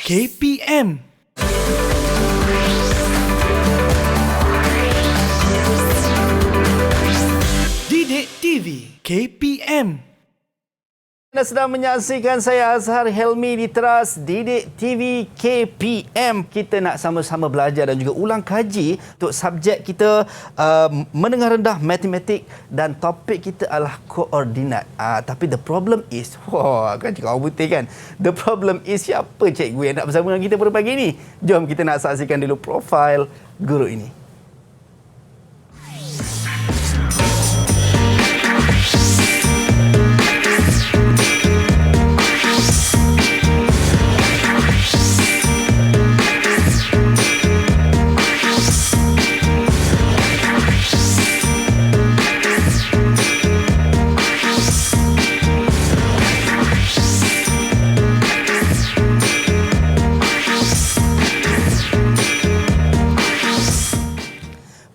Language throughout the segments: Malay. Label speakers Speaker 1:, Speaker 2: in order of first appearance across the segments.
Speaker 1: KPM. Didik TV KPM.
Speaker 2: Anda sedang menyaksikan saya Azhar Helmi di Teras Didik TV KPM. Kita nak sama-sama belajar dan juga ulang kaji untuk subjek kita menengah rendah matematik dan topik kita adalah koordinat. Tapi the problem is, kan cakap orang putih kan? The problem is siapa cikgu yang nak bersama dengan kita pada pagi ini? Jom kita nak saksikan dulu profil guru ini.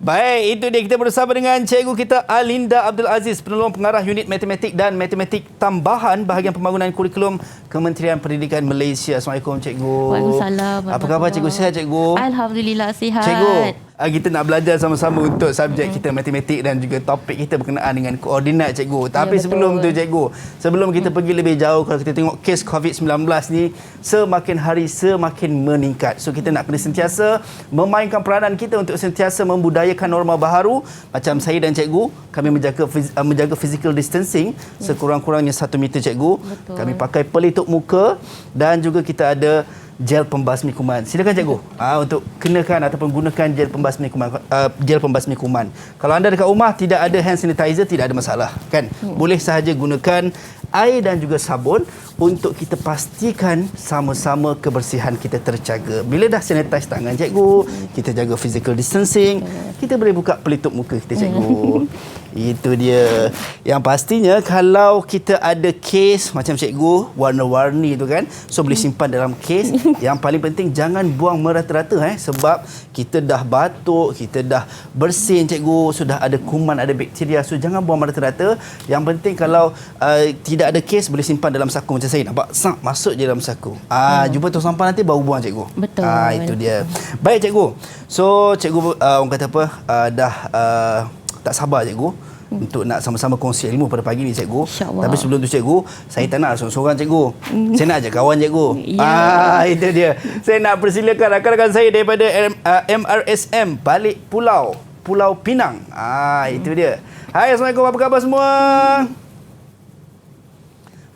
Speaker 2: Baik, itu dia kita bersama dengan cikgu kita Alinda Abdul Aziz, penolong pengarah unit matematik dan matematik tambahan bahagian pembangunan kurikulum Kementerian Pendidikan Malaysia. Assalamualaikum cikgu.
Speaker 3: Waalaikumsalam.
Speaker 2: Apa khabar cikgu, sihat cikgu?
Speaker 3: Alhamdulillah sihat.
Speaker 2: Cikgu, kita nak belajar sama-sama untuk subjek kita matematik dan juga topik kita berkenaan dengan koordinat cikgu. Tapi sebelum tu cikgu, sebelum kita pergi lebih jauh, kalau kita tengok kes COVID-19 ni semakin hari semakin meningkat. So kita nak kena sentiasa memainkan peranan kita untuk sentiasa membudayakan norma baharu. Macam saya dan cikgu, kami menjaga physical distancing sekurang-kurangnya 1 meter cikgu.
Speaker 3: Betul.
Speaker 2: Kami pakai pelitup muka dan juga kita ada gel pembasmi kuman. Silakan cikgu untuk kenakan ataupun gunakan gel pembasmi kuman. Kalau anda dekat rumah tidak ada hand sanitizer, tidak ada masalah kan? Boleh sahaja gunakan air dan juga sabun untuk kita pastikan sama-sama kebersihan kita terjaga. Bila dah sanitize tangan cikgu, kita jaga physical distancing, kita boleh buka pelitup muka kita cikgu. Itu dia. Yang pastinya kalau kita ada kes macam cikgu warna-warni tu kan, so boleh simpan dalam kes. Yang paling penting jangan buang merata-rata sebab kita dah batuk, kita dah bersin cikgu, sudah ada kuman, ada bakteria, so jangan buang merata-rata. Yang penting kalau tidak ada kes boleh simpan dalam saku macam saya nampak, masuk je dalam saku. Jumpa tong sampah nanti baru buang cikgu.
Speaker 3: Betul.
Speaker 2: Itu dia. Baik cikgu. So cikgu orang kata apa, dah tak sabar cikgu untuk nak sama-sama kongsi ilmu pada pagi ni cikgu. Tapi sebelum tu cikgu, saya tak nak seorang-seorang cikgu. Saya nak ajak kawan cikgu. Itu dia. Saya nak persilakan rakan-rakan saya daripada MRSM Balik Pulau, Pulau Pinang. Itu dia. Hai, Assalamualaikum, apa khabar semua?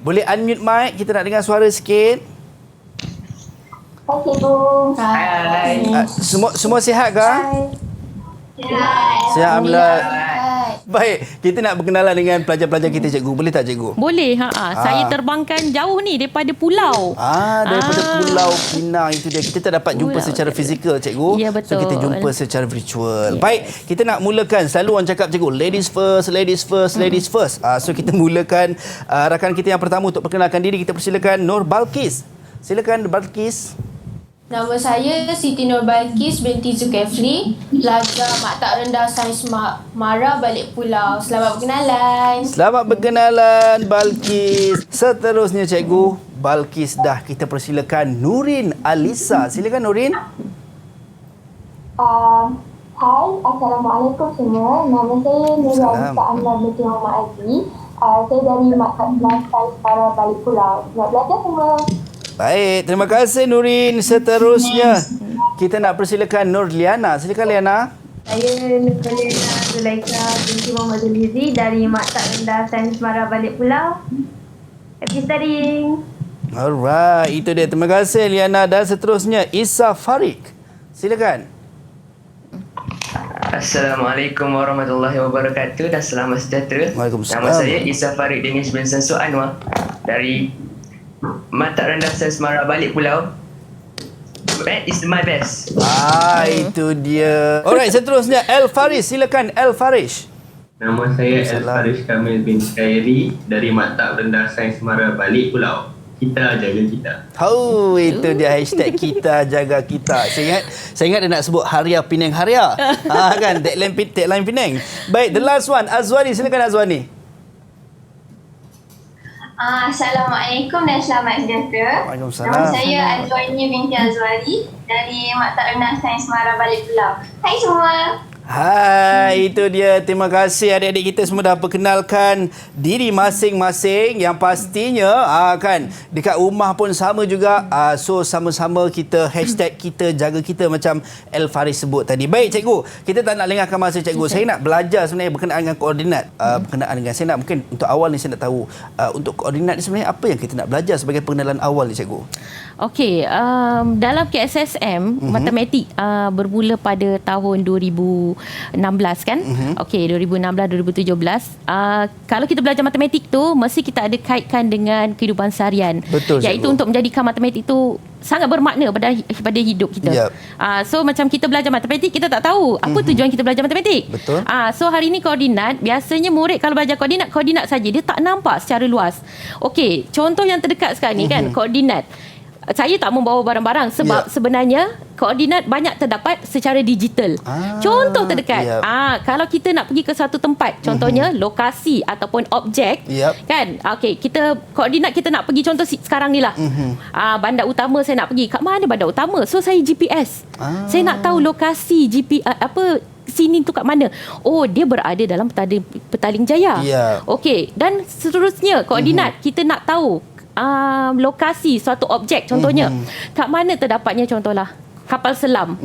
Speaker 2: Boleh unmute mic, kita nak dengar suara sikit.
Speaker 4: Hai cikgu.
Speaker 3: Hai.
Speaker 2: Semua sihat ke? Sihat, alhamdulillah. Baik, kita nak berkenalan dengan pelajar-pelajar kita cikgu. Boleh tak cikgu?
Speaker 3: Boleh. Saya terbangkan jauh ni daripada pulau.
Speaker 2: Daripada Pulau Pinang. Itu dia. Kita tak dapat jumpa secara fizikal cikgu.
Speaker 3: Ya, betul.
Speaker 2: So kita jumpa secara virtual.
Speaker 3: Yes.
Speaker 2: Baik, kita nak mulakan. Selalu orang cakap cikgu, ladies first, ladies first, ladies first. So kita mulakan rakan kita yang pertama untuk perkenalkan diri. Kita persilakan Nur Balkis. Silakan Balkis.
Speaker 4: Nama saya Siti Nur Balkis binti Zulkifli, pelajar Maktab Rendah Sains Mara Balik Pulau. Selamat berkenalan.
Speaker 2: Selamat berkenalan Balkis. Seterusnya cikgu, Balkis dah, kita persilakan Nurin Alisa. Silakan Nurin.
Speaker 5: Hai, Assalamualaikum semua. Nama saya Nurin Alisa Amla binti Muhammad Aziz. Saya dari Maktab Rendah Sains Mara Balik Pulau. Selamat belajar semua.
Speaker 2: Baik, terima kasih Nurin. Seterusnya kita nak persilakan Nur Liana. Silakan Liana.
Speaker 5: Saya Nurliana Zulaika binti Muhammad Zulhizi dari Maktab Rendah Sains Mara Balik Pulau. Happy studying.
Speaker 2: Alright, itu dia. Terima kasih Liana. Dan seterusnya Isa Farid. Silakan.
Speaker 6: Assalamualaikum warahmatullahi wabarakatuh dan selamat sejahtera.
Speaker 2: Waalaikumsalam.
Speaker 6: Nama saya Isa Farid Deniz bin Sansu Anwar dari Maktab Rendah Sains Mara Balik Pulau. That is my best.
Speaker 2: Itu dia. Alright, seterusnya El Faris. Silakan El Faris.
Speaker 7: Nama saya El Faris Kamil bin Khairi dari Maktab Rendah Sains Mara Balik Pulau. Kita jaga kita.
Speaker 2: Itu dia hashtag kita jaga kita. Saya ingat dia nak sebut Haria Penang Haria. Kan tagline Penang. Baik, the last one Azwani. Silakan Azwani.
Speaker 5: Assalamualaikum dan selamat sejahtera.
Speaker 2: Waalaikumsalam.
Speaker 5: Nama saya Azwani binti Azwari dari Maktab Rendah Sains Mara Balik Pulau. Hai semua.
Speaker 2: Hai, itu dia. Terima kasih adik-adik kita semua dah perkenalkan diri masing-masing. Yang pastinya kan dekat rumah pun sama juga. So sama-sama kita hashtag kita jaga kita macam El Faris sebut tadi. Baik cikgu, kita tak nak lengahkan masa cikgu. Saya nak belajar sebenarnya berkenaan dengan koordinat. Berkenaan dengan saya nak mungkin untuk awal ni saya nak tahu untuk koordinat ni sebenarnya apa yang kita nak belajar sebagai pengenalan awal ni cikgu.
Speaker 3: Okey, dalam KSSM matematik bermula pada tahun 2016 kan. Okey, 2016 2017. Kalau kita belajar matematik tu mesti kita ada kaitkan dengan kehidupan seharian.
Speaker 2: Betul,
Speaker 3: iaitu
Speaker 2: cikgu.
Speaker 3: untuk menjadikan matematik tu sangat bermakna pada hidup kita.
Speaker 2: Yep.
Speaker 3: So macam kita belajar matematik, kita tak tahu apa tujuan kita belajar matematik.
Speaker 2: Betul.
Speaker 3: So hari ni koordinat, biasanya murid kalau belajar koordinat saja, dia tak nampak secara luas. Okey, contoh yang terdekat sekarang ni kan, koordinat. Saya tak membawa barang-barang sebab sebenarnya koordinat banyak terdapat secara digital. Contoh terdekat. Kalau kita nak pergi ke satu tempat, contohnya lokasi ataupun objek, kan? Okey, kita koordinat kita nak pergi contoh sekarang ni lah. Bandar utama saya nak pergi. Kat mana bandar utama? So saya GPS. Saya nak tahu lokasi sini tu kat mana. Oh, dia berada dalam Petaling Jaya. Okey, dan seterusnya koordinat kita nak tahu lokasi suatu objek contohnya. Kat mana terdapatnya contohlah kapal selam.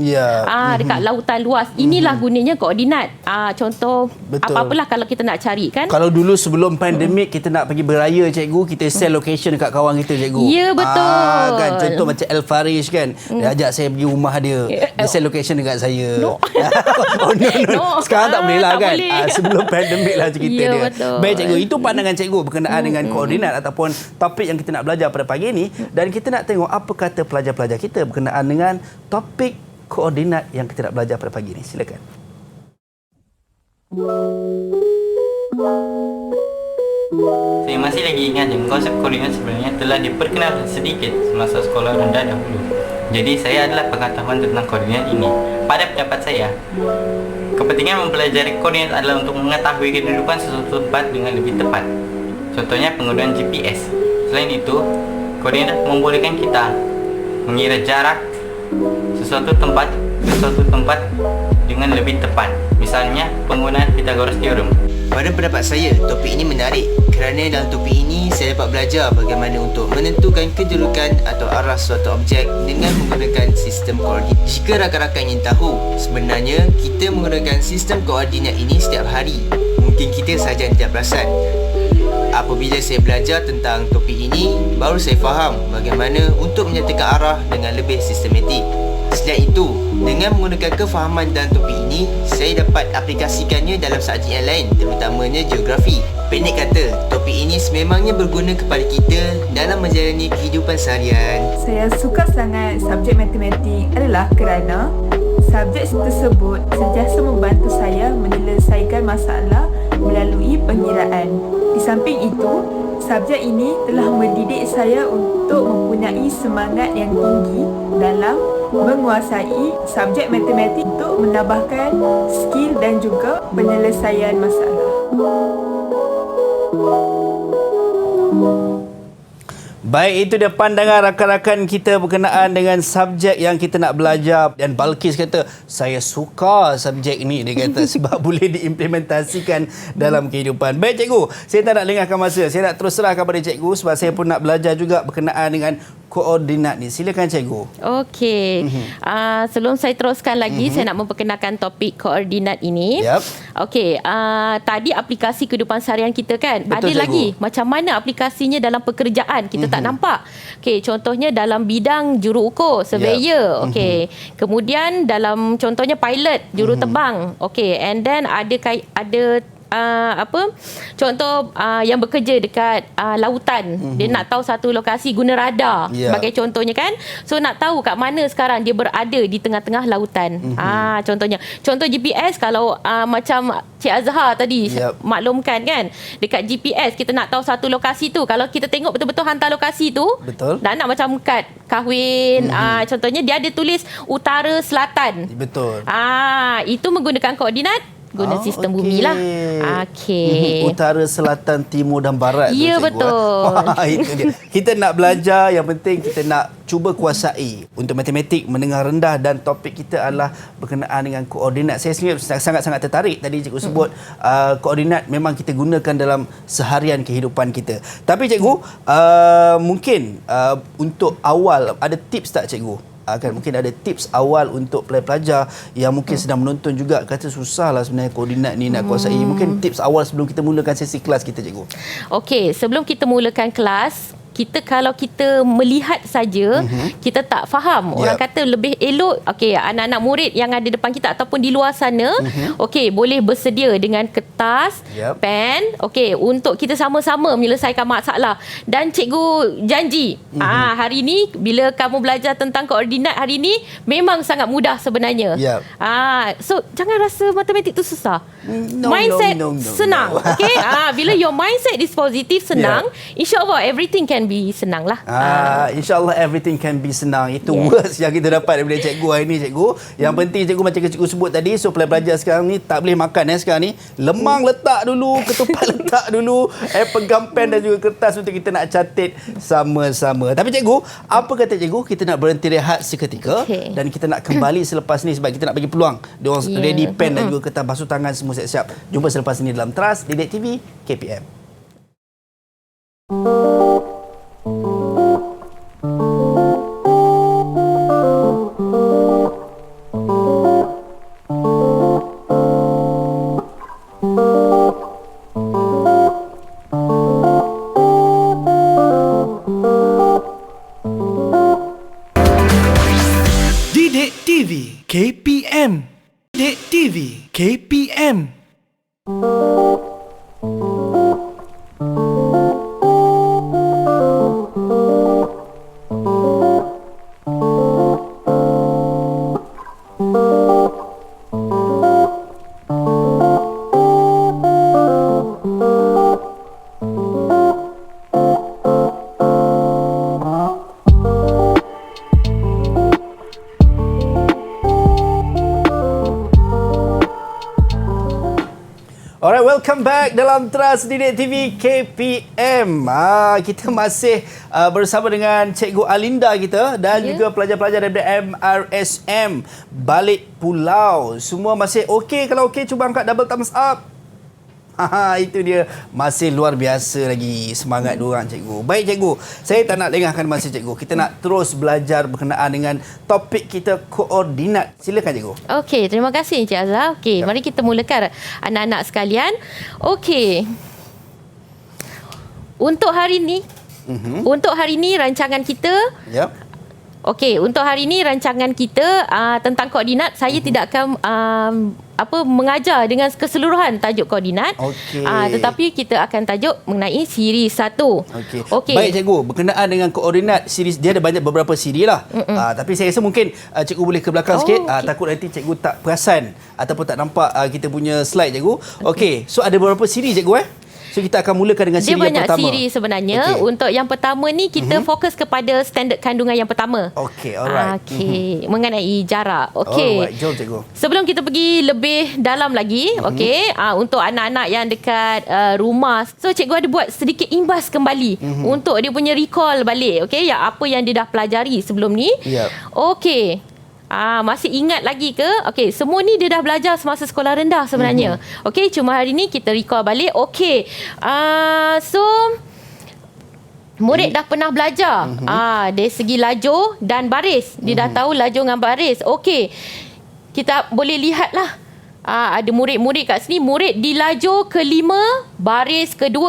Speaker 3: Dekat lautan luas. Inilah gunanya koordinat. Contoh apa-apalah kalau kita nak cari kan.
Speaker 2: Kalau dulu sebelum pandemik kita nak pergi beraya cikgu, kita share location dekat kawan kita cikgu.
Speaker 3: Ya, betul.
Speaker 2: Kan contoh macam El Faris kan. Dia ajak saya pergi rumah dia. Dia share location dekat saya.
Speaker 3: No.
Speaker 2: No. Sekarang tak boleh lah
Speaker 3: tak
Speaker 2: kan.
Speaker 3: boleh.
Speaker 2: Sebelum pandemik lah cerita
Speaker 3: Ya,
Speaker 2: dia.
Speaker 3: betul.
Speaker 2: Baik cikgu, itu pandangan cikgu berkenaan dengan koordinat ataupun topik yang kita nak belajar pada pagi ini, dan kita nak tengok apa kata pelajar-pelajar kita berkenaan dengan topik koordinat yang kita nak belajar pada pagi ini. Silakan.
Speaker 8: Saya masih lagi ingat yang konsep koordinat sebenarnya telah diperkenalkan sedikit semasa sekolah rendah dahulu. Jadi saya adalah pengetahuan tentang koordinat ini. Pada pendapat saya, kepentingan mempelajari koordinat adalah untuk mengetahui kehidupan sesuatu tempat dengan lebih tepat. Contohnya penggunaan GPS. Selain itu, koordinat membolehkan kita mengira jarak sesuatu tempat dengan lebih tepat. Misalnya penggunaan Pythagoras Theorem.
Speaker 9: Pada pendapat saya, topik ini menarik kerana dalam topik ini saya dapat belajar bagaimana untuk menentukan kedudukan atau arah suatu objek dengan menggunakan sistem koordinat. Jika rakan-rakan ingin tahu, sebenarnya kita menggunakan sistem koordinat ini setiap hari. Mungkin kita sahaja yang tidak perasan. Apabila saya belajar tentang topik ini, baru saya faham bagaimana untuk menyatakan arah dengan lebih sistematik. Selain itu, dengan menggunakan kefahaman dalam topik ini, saya dapat aplikasikannya dalam subjek yang lain, terutamanya geografi. Pendek kata, topik ini sememangnya berguna kepada kita dalam menjalani kehidupan seharian.
Speaker 10: Saya suka sangat subjek matematik adalah kerana subjek tersebut sentiasa membantu saya menyelesaikan masalah melalui pengiraan. Di samping itu, subjek ini telah mendidik saya untuk mempunyai semangat yang tinggi dalam menguasai subjek matematik untuk menambahkan skill dan juga penyelesaian masalah.
Speaker 2: Baik, itu dia pandangan rakan-rakan kita berkenaan dengan subjek yang kita nak belajar. Dan Balkis kata, saya suka subjek ni, dia kata, sebab boleh diimplementasikan dalam kehidupan. Baik cikgu, saya tak nak lengahkan masa. Saya nak terus serahkan kepada cikgu sebab saya pun nak belajar juga berkenaan dengan koordinat ni. Silakan cikgu.
Speaker 3: Okey. Sebelum saya teruskan lagi, saya nak memperkenalkan topik koordinat ini. Okey, tadi aplikasi kehidupan seharian kita kan.
Speaker 2: Betul,
Speaker 3: ada
Speaker 2: cikgu.
Speaker 3: lagi macam mana aplikasinya dalam pekerjaan kita tak nampak. Okey, contohnya dalam bidang juruukur, surveyor. Okey. Kemudian dalam contohnya pilot, juruterbang. Okey, and then ada contoh yang bekerja dekat lautan. Dia nak tahu satu lokasi guna radar sebagai contohnya kan. So nak tahu kat mana sekarang dia berada di tengah-tengah lautan. Contohnya contoh GPS, kalau macam Cik Azhar tadi maklumkan kan, dekat GPS kita nak tahu satu lokasi tu, kalau kita tengok betul-betul hantar lokasi tu, dan nak macam kad kahwin, contohnya dia ada tulis utara selatan.
Speaker 2: Betul.
Speaker 3: Itu menggunakan koordinat Guna sistem bumi lah. Okey.
Speaker 2: Utara, selatan, timur dan barat.
Speaker 3: Ya, betul.
Speaker 2: Itu dia. Kita nak belajar, yang penting kita nak cuba kuasai. Untuk matematik menengah rendah dan topik kita adalah berkenaan dengan koordinat. Saya sendiri sangat-sangat tertarik tadi cikgu sebut koordinat memang kita gunakan dalam seharian kehidupan kita. Tapi cikgu, mungkin untuk awal ada tips tak cikgu? Mungkin ada tips awal untuk pelajar-pelajar yang mungkin sedang menonton juga kata susahlah sebenarnya koordinat ni nak kuasai. Mungkin tips awal sebelum kita mulakan sesi kelas kita cikgu.
Speaker 3: Okey, sebelum kita mulakan kelas, kalau kita melihat saja, kita tak faham. Orang kata lebih elok, okey, anak-anak murid yang ada depan kita ataupun di luar sana, okey, boleh bersedia dengan kertas, pen, okey, untuk kita sama-sama menyelesaikan masalah. Dan cikgu janji, hari ni bila kamu belajar tentang koordinat hari ni memang sangat mudah sebenarnya. So jangan rasa matematik tu susah. Mindset senang. Okey, bila your mindset is positif, senang, insya-Allah everything can be senang lah.
Speaker 2: InsyaAllah everything can be senang. Itu words yang kita dapat daripada cikgu hari ni cikgu. Yang penting cikgu macam cikgu sebut tadi, so pelajar sekarang ni tak boleh makan sekarang ni. Lemang letak dulu, ketupat letak dulu, pegang pen dan juga kertas untuk kita nak catat sama-sama. Tapi cikgu, apa kata cikgu, kita nak berhenti rehat seketika dan kita nak kembali selepas ni sebab kita nak bagi peluang dia orang ready pen dan juga kertas, basuh tangan semua siap-siap. Jumpa selepas ini dalam Trust Didik TV KPM.
Speaker 1: Didik TV KPM. Didik TV KPM.
Speaker 2: Alright, welcome back dalam Trust Didik TV KPM. Kita masih bersama dengan Cikgu Alinda kita dan juga pelajar-pelajar daripada MRSM Balik Pulau. Semua masih okey? Kalau okey, cuba angkat double thumbs up. Itu dia, masih luar biasa lagi semangat diorang cikgu. Baik cikgu, saya tak nak lengahkan masa cikgu. Kita nak terus belajar berkenaan dengan topik kita koordinat. Silakan cikgu.
Speaker 3: Okey, terima kasih Encik Azhar. Okey, mari kita mulakan anak-anak sekalian. Okey. Untuk hari ni rancangan kita. Okey, untuk hari ini rancangan kita tentang koordinat, saya tidak akan mengajar dengan keseluruhan tajuk koordinat. Tetapi kita akan tajuk mengenai siri 1.
Speaker 2: Okey. Baik cikgu, berkenaan dengan koordinat siri, dia ada beberapa siri lah. Tapi saya rasa mungkin cikgu boleh ke belakang sikit. Takut nanti cikgu tak perasan ataupun tak nampak kita punya slide cikgu. Okey, so ada beberapa siri cikgu So kita akan mulakan dengan siri yang pertama. Dia banyak
Speaker 3: siri sebenarnya. Untuk yang pertama ni kita fokus kepada standard kandungan yang pertama.
Speaker 2: Okey, alright.
Speaker 3: Okey, mengenai jarak. Okey.
Speaker 2: Alright, jom cikgu.
Speaker 3: Sebelum kita pergi lebih dalam lagi, okey, untuk anak-anak yang dekat rumah, so cikgu ada buat sedikit imbas kembali untuk dia punya recall balik, okey, apa yang dia dah pelajari sebelum ni. Okey. Masih ingat lagi ke? Okey, semua ni dia dah belajar semasa sekolah rendah sebenarnya. Okey, cuma hari ni kita recall balik. Okey. So murid dah pernah belajar dari segi lajur dan baris. Dia dah tahu lajur dengan baris. Okey. Kita boleh lihatlah. Ada murid-murid kat sini, murid di lajur ke-5, baris ke-2.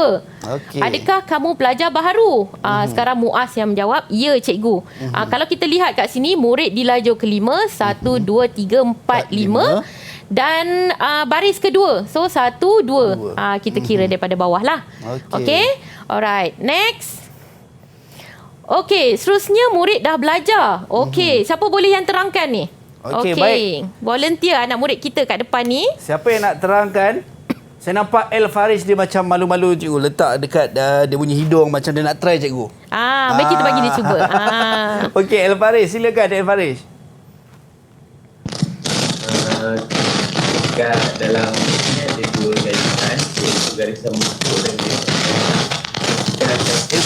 Speaker 3: Adakah kamu pelajar baharu? Sekarang Muaz yang menjawab, ya cikgu. Kalau kita lihat kat sini, murid di lajur ke-5, 1, 2, 3, 4, 5. Dan baris kedua, so 1, 2. Kita kira daripada bawah lah. Okey. Alright, next. Okey, seterusnya murid dah belajar. Okey, siapa boleh yang terangkan ni?
Speaker 2: Okey, baik.
Speaker 3: Volunteer anak murid kita kat depan ni.
Speaker 2: Siapa yang nak terangkan? Saya nampak El Faris dia macam malu-malu cikgu. Letak dekat dia punya hidung macam dia nak try cikgu.
Speaker 3: Mari kita bagi dia cuba.
Speaker 2: Okey, El Faris. Silakan El Faris.
Speaker 7: Dekat dalam garisan ufuk dan garisan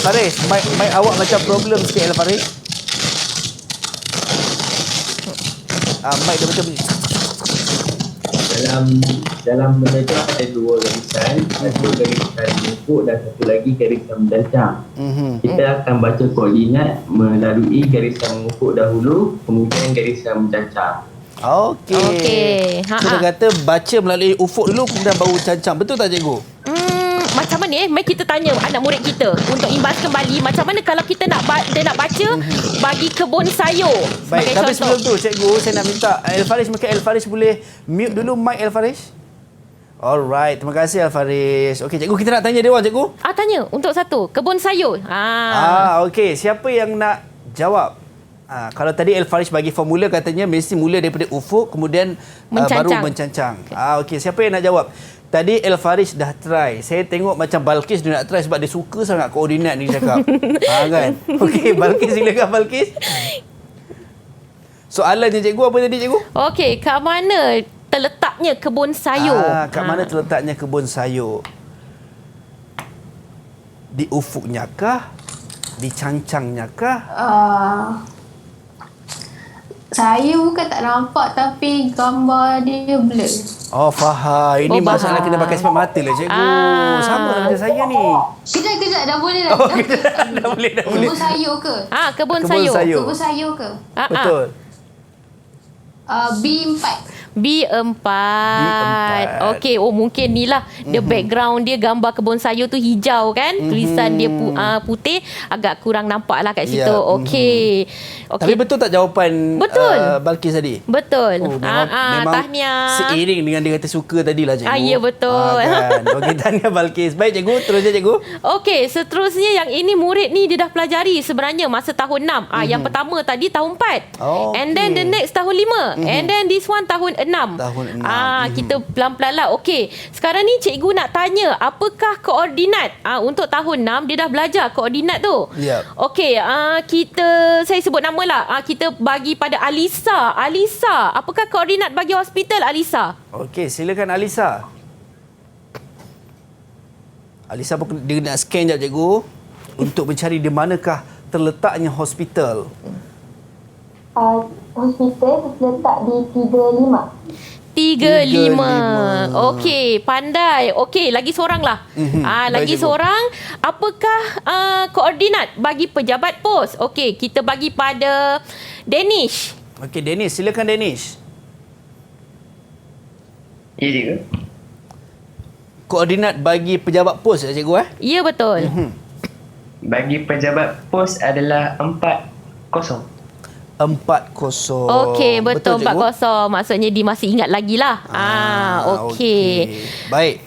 Speaker 2: Faris, mic awak macam problem sikit Faris. Mic dia macam
Speaker 7: dalam benda tu ada dua garisan, satu garisan ufuk dan satu lagi garisan mencancang. Kita akan baca koordinat melalui garisan ufuk dahulu, kemudian garisan mencancang.
Speaker 2: Okey. So dia kata baca melalui ufuk dulu kemudian baru cancang. Betul tak cikgu?
Speaker 3: Macam mana mari kita tanya anak murid kita untuk imbas kembali macam mana kalau kita nak dia nak baca bagi kebun sayur.
Speaker 2: Baik, tapi sebelum tu cikgu saya nak minta Al-Faris, mungkin Al-Faris boleh mute dulu mic Al-Faris. Alright, terima kasih Al-Faris. Okey cikgu, kita nak tanya dia orang cikgu.
Speaker 3: Tanya untuk satu, kebun sayur.
Speaker 2: Okey, siapa yang nak jawab? Kalau tadi Al-Faris bagi formula katanya mesti mula daripada ufuk kemudian baru mencancang. Okey, siapa yang nak jawab? Tadi Al-Faris dah try. Saya tengok macam Balqis dia nak try sebab dia suka sangat koordinat ni cakap. Kan? Okey, Balqis silakan Balqis. Soalannya cikgu apa tadi cikgu?
Speaker 3: Okey, kat mana terletaknya kebun sayur?
Speaker 2: Kat mana terletaknya kebun sayur? Di ufuknya kah? Di cancangnya kah?
Speaker 4: Saya bukan tak nampak tapi gambar dia blur.
Speaker 2: Faham. Ini masalah kena pakai spek mata lah cikgu. Sama macam saya ni.
Speaker 4: Kejap, dah boleh dah.
Speaker 2: Dah boleh.
Speaker 4: Kebun sayur ke?
Speaker 3: Kebun sayur.
Speaker 4: Kebun sayur ke?
Speaker 2: Betul.
Speaker 4: B4.
Speaker 3: B4. Okey, mungkin ni lah the background dia gambar kebun sayur tu hijau kan? Tulisan dia putih, agak kurang nampak lah kat situ. Okey.
Speaker 2: Tapi betul tak jawapan Balqis tadi?
Speaker 3: Betul.
Speaker 2: Memang
Speaker 3: tahniah.
Speaker 2: Seiring dengan dia kata suka tadilah cikgu.
Speaker 3: Ya betul.
Speaker 2: Kan? Okey, tahniah Balqis. Baik cikgu, terusnya cikgu.
Speaker 3: Okey, seterusnya yang ini murid ni dia dah pelajari sebenarnya masa tahun 6. Yang pertama tadi tahun 4. And then the next tahun 5. And then this one tahun 6. Kita pelan-pelan lah. Okey, sekarang ni cikgu nak tanya apakah koordinat untuk tahun 6 dia dah belajar koordinat tu. Okey, saya sebut nama lah. Kita bagi pada Alisa. Alisa, apakah koordinat bagi hospital Alisa?
Speaker 2: Okey, silakan Alisa. Alisa dia nak scan jap cikgu untuk mencari di manakah terletaknya hospital.
Speaker 5: Hospital terletak di 35.
Speaker 3: Okey, pandai. Okey, lagi seorang lah. Lagi seorang. Apakah koordinat bagi pejabat pos? Okey, kita bagi pada Danish.
Speaker 2: Okey, Danish. Silakan Danish.
Speaker 6: Ya, cikgu.
Speaker 2: Koordinat bagi pejabat pos cikgu
Speaker 3: Ya, betul.
Speaker 6: Bagi pejabat pos adalah 40.
Speaker 2: 40.
Speaker 3: Okey, betul 40. Maksudnya dia masih ingat lagi lah. Okey.
Speaker 2: Baik.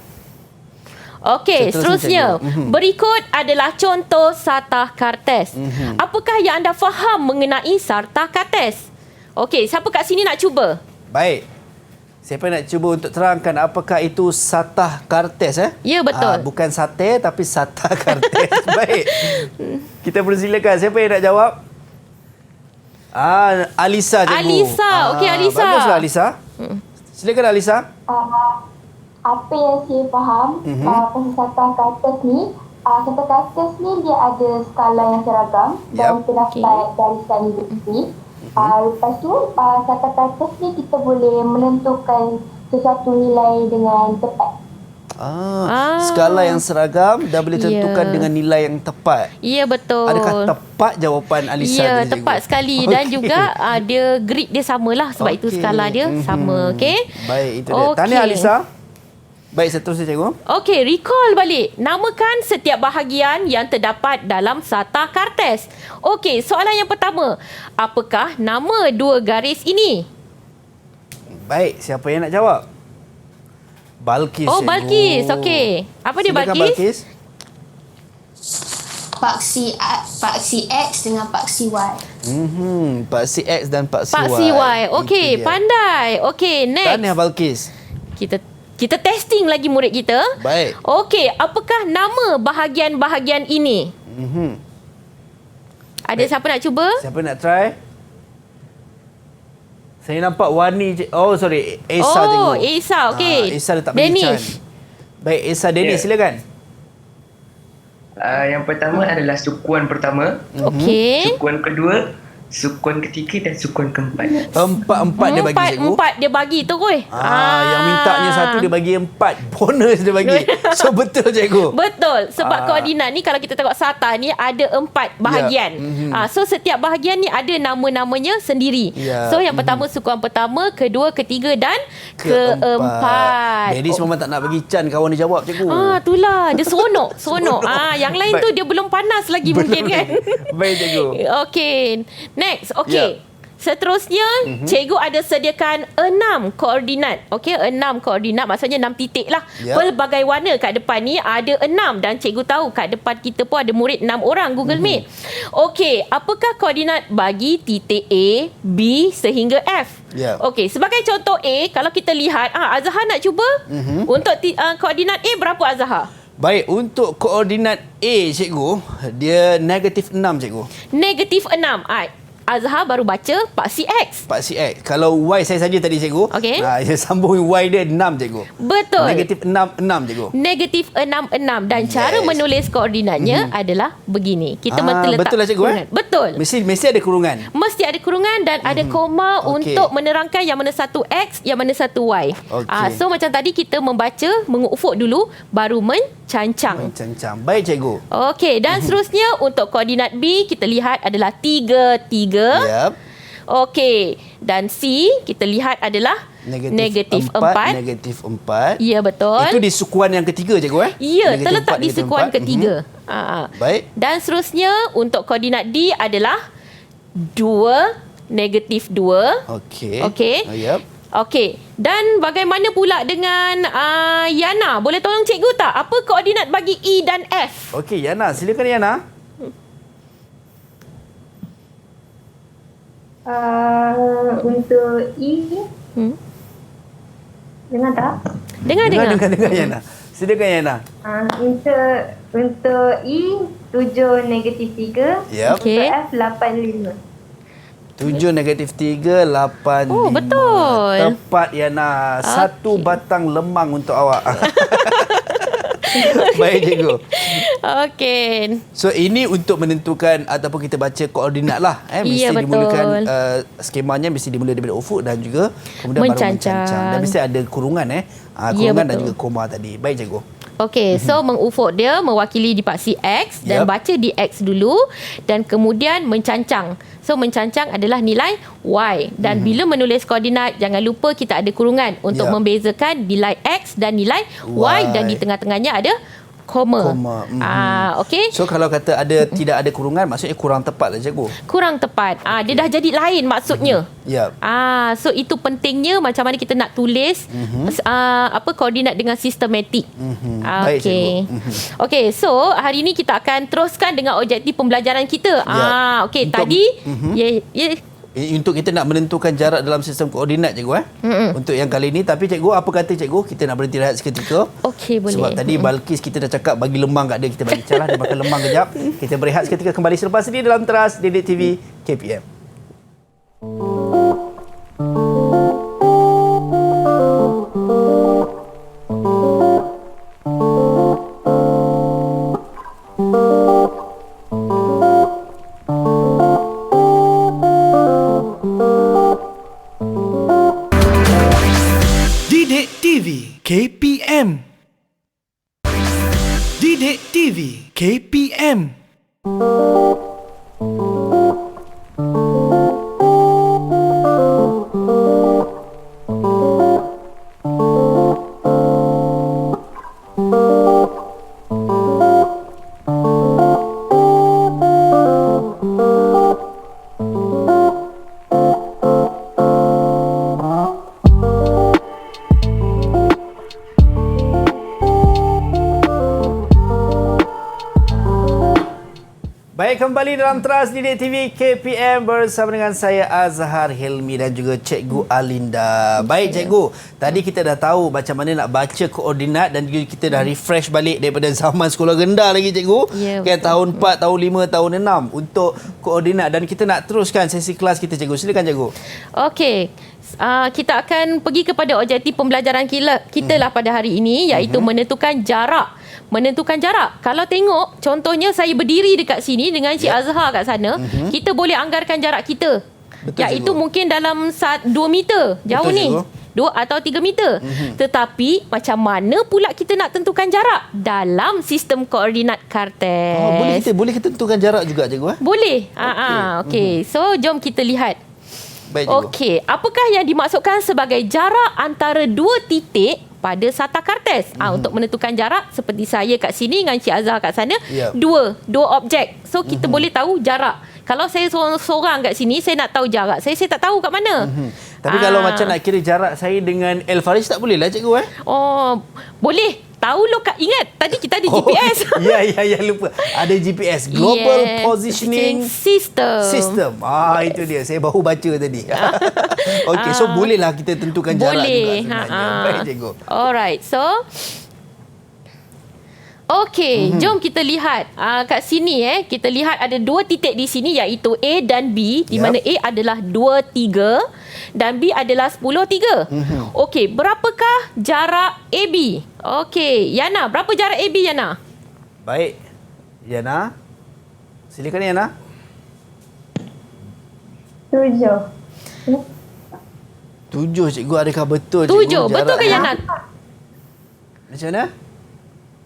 Speaker 3: Okey, seterusnya. Berikut adalah contoh Sarta Kartes. Apakah yang anda faham mengenai Sarta Kartes? Okey, siapa kat sini nak cuba?
Speaker 2: Baik. Siapa nak cuba untuk terangkan apakah itu Sarta Kartes?
Speaker 3: Ya, betul.
Speaker 2: Bukan sate tapi Sarta Kartes. Baik. Kita persilakan. Siapa yang nak jawab? Alisa cikgu.
Speaker 3: Alisa. Okey, Alisa.
Speaker 2: Baguslah Alisa. Silakan Alisa.
Speaker 5: Apa yang saya faham pasal Sarta Kartes ni, Sarta Kartes ni dia ada skala yang seragam dan terdapat garisan industri. Lepas tu Sarta Kartes ni kita boleh menentukan sesuatu nilai dengan tepat.
Speaker 2: Skala yang seragam dah boleh tentukan dengan nilai yang tepat.
Speaker 3: Ya, betul.
Speaker 2: Adakah tepat jawapan Alisa?
Speaker 3: Ya, tepat sekali. Dan juga dia grid dia samalah sebab itu skala dia sama. Okey.
Speaker 2: Baik, itu dia. Tahniah Alisa. Baik, seterusnya cikgu.
Speaker 3: Okey, recall balik. Namakan setiap bahagian yang terdapat dalam Sarta Kartes. Okey, soalan yang pertama. Apakah nama dua garis ini?
Speaker 2: Baik, siapa yang nak jawab? Balqis.
Speaker 3: Balqis. Okey. Apa dia Balqis?
Speaker 4: Paksi X dengan paksi Y.
Speaker 2: Paksi X dan paksi Y.
Speaker 3: Paksi Y. Okey, pandai. Okey, next.
Speaker 2: Tahniah Balqis.
Speaker 3: Kita testing lagi murid kita.
Speaker 2: Baik.
Speaker 3: Okey, apakah nama bahagian-bahagian ini? Ada siapa nak cuba?
Speaker 2: Siapa nak try? Saya nampak Wani. Esa cikgu.
Speaker 3: Esa, okey.
Speaker 2: Esa dia tak bagi can. Baik, Esa Dennis, silakan.
Speaker 6: Yang pertama adalah sukuan pertama,
Speaker 3: Okey.
Speaker 6: sukuan kedua, sukuan ketiga dan sukuan keempat.
Speaker 2: Empat dia bagi, cikgu.
Speaker 3: Empat dia bagi tu kuih.
Speaker 2: Yang mintanya satu dia bagi 4. Bonus dia bagi. So betul, cikgu.
Speaker 3: Betul. Sebab koordinat ni kalau kita tengok SATA ni ada 4 bahagian. So setiap bahagian ni ada nama-namanya sendiri. So yang pertama sukuan pertama, kedua, ketiga dan keempat.
Speaker 2: Dennis memang tak nak bagi Chan kawan dia jawab, cikgu.
Speaker 3: Itulah. Dia seronok. Yang lain tu dia belum panas lagi mungkin kan.
Speaker 2: Baik, cikgu.
Speaker 3: Okey. Next. Okey. Seterusnya, cikgu ada sediakan 6 koordinat. Okey, 6 koordinat maksudnya 6 titik lah. Pelbagai warna kat depan ni ada 6 dan cikgu tahu kat depan kita pun ada murid 6 orang Google Meet. Okey, apakah koordinat bagi titik A, B sehingga F? Okey, sebagai contoh A, kalau kita lihat, Azhar nak cuba untuk koordinat A berapa Azhar?
Speaker 2: Baik, untuk koordinat A, cikgu, dia negatif 6, cikgu.
Speaker 3: Negatif 6. Azhar baru baca paksi X.
Speaker 2: Paksi X. Kalau Y saya saja tadi, cikgu.
Speaker 3: Okey.
Speaker 2: Saya sambung Y dia 6, cikgu.
Speaker 3: Betul.
Speaker 2: Negatif 6, cikgu.
Speaker 3: Negatif 6. Dan cara menulis koordinatnya adalah begini. Kita letak
Speaker 2: betul lah, cikgu.
Speaker 3: kurungan. Betul.
Speaker 2: Mesti ada kurungan.
Speaker 3: Mesti ada kurungan dan ada koma untuk menerangkan yang mana satu X, yang mana satu Y. So macam tadi kita membaca, mengufuk dulu, baru mencancang.
Speaker 2: Baik, cikgu.
Speaker 3: Okey, dan seterusnya untuk koordinat B, kita lihat adalah 3. Okey, dan C kita lihat adalah negatif 4.
Speaker 2: Negatif 4.
Speaker 3: Ya, betul.
Speaker 2: Itu di sukuan yang ketiga, cikgu.
Speaker 3: Ya, terletak di sukuan ketiga.
Speaker 2: Baik.
Speaker 3: Dan seterusnya untuk koordinat D adalah 2, negatif 2.
Speaker 2: Okey.
Speaker 3: Okey. Dan bagaimana pula dengan Yana? Boleh tolong cikgu tak? Apa koordinat bagi E dan F?
Speaker 2: Okey, Yana. Silakan, Yana.
Speaker 5: Untuk E, dengar tak?
Speaker 3: Dengar,
Speaker 2: Yana. Silakan, Yana.
Speaker 5: Untuk E, 7 negatif 3. Untuk F, 8, 5.
Speaker 2: 7 negatif 3, 8, 5.
Speaker 3: Betul.
Speaker 2: Tepat, Yana. Satu batang lemang untuk awak. Baik, cikgu.
Speaker 3: Okey.
Speaker 2: So ini untuk menentukan ataupun kita baca koordinat lah. Mesti dimulakan skemanya mesti dimula daripada ufuk dan juga kemudian baru mencancang. Dan mesti ada kurungan kurungan dan juga koma tadi. Baik, cikgu.
Speaker 3: Okey, so mengufuk dia mewakili di paksi X dan baca di X dulu dan kemudian mencancang. So mencancang adalah nilai Y dan bila menulis koordinat jangan lupa kita ada kurungan untuk membezakan nilai X dan nilai Y dan di tengah-tengahnya ada koma. Okey.
Speaker 2: So kalau kata tidak ada kurungan maksudnya kurang tepat lah, cikgu.
Speaker 3: Kurang tepat. Dia dah jadi lain maksudnya. So itu pentingnya macam mana kita nak tulis koordinat dengan sistematik.
Speaker 2: Baik, cikgu.
Speaker 3: Okey, so hari ini kita akan teruskan dengan objektif pembelajaran kita. Okey, tadi
Speaker 2: untuk kita nak menentukan jarak dalam sistem koordinat, cikgu. Untuk yang kali ini. Tapi cikgu, apa kata cikgu? Kita nak berhenti rehat seketika.
Speaker 3: Okey, boleh.
Speaker 2: Sebab tadi Balkis kita dah cakap bagi lemang kat dia. Kita bagi calah, dia makan lemang kejap. Kita berehat seketika, kembali selepas ini dalam Teras Didik TV KPM.
Speaker 1: Didik TV KPM. Didik TV KPM.
Speaker 2: Baik, kembali dalam Teras Didik TV KPM bersama dengan saya Azhar Hilmi dan juga Cikgu Alinda. Baik Cikgu, tadi kita dah tahu macam mana nak baca koordinat dan juga kita dah refresh balik daripada zaman sekolah rendah lagi Cikgu. Kan tahun 4, tahun 5, tahun 6 untuk koordinat dan kita nak teruskan sesi kelas kita Cikgu. Silakan Cikgu.
Speaker 3: Okey. Kita akan pergi kepada objektif pembelajaran kita lah pada hari ini, iaitu menentukan jarak. Menentukan jarak. Kalau tengok, contohnya saya berdiri dekat sini dengan Cik Azhar kat sana, kita boleh anggarkan jarak kita.
Speaker 2: Betul,
Speaker 3: iaitu
Speaker 2: Cikgu.
Speaker 3: mungkin dalam 2 meter jauh.
Speaker 2: Betul,
Speaker 3: ni.
Speaker 2: Cikgu.
Speaker 3: 2 atau 3 meter. Tetapi macam mana pula kita nak tentukan jarak dalam sistem koordinat kartes?
Speaker 2: Oh, boleh kita tentukan jarak juga Cikgu?
Speaker 3: Boleh. Okey. So jom kita lihat.
Speaker 2: Baik Cikgu.
Speaker 3: Okey, apakah yang dimaksudkan sebagai jarak antara dua titik pada sata kartes? Untuk menentukan jarak, seperti saya kat sini dengan Cik Azhar kat sana, dua objek. So kita boleh tahu jarak. Kalau saya seorang kat sini, saya nak tahu jarak saya tak tahu kat mana.
Speaker 2: Tapi kalau macam nak kira jarak saya dengan El Faris tak boleh lah Cikgu
Speaker 3: Oh, boleh. Tahu lo Kak, ingat tadi kita ada GPS.
Speaker 2: Ya lupa. Ada GPS, Global Positioning System. Itu dia. Saya baru baca tadi. Okey, so bolehlah kita tentukan jarak
Speaker 3: boleh.
Speaker 2: juga sebenarnya. Baik Cikgu.
Speaker 3: Alright. So okey, jom kita lihat kat sini kita lihat ada dua titik di sini iaitu A dan B, di mana A adalah 2, 3 dan B adalah 10, 3. Okey, berapakah jarak AB? Okey, Yana, berapa jarak AB Yana?
Speaker 2: Baik. Yana. Silakan Yana.
Speaker 5: 7.
Speaker 2: 7 Cikgu, adakah betul
Speaker 3: 7, betul ke Yana?
Speaker 2: Macam mana?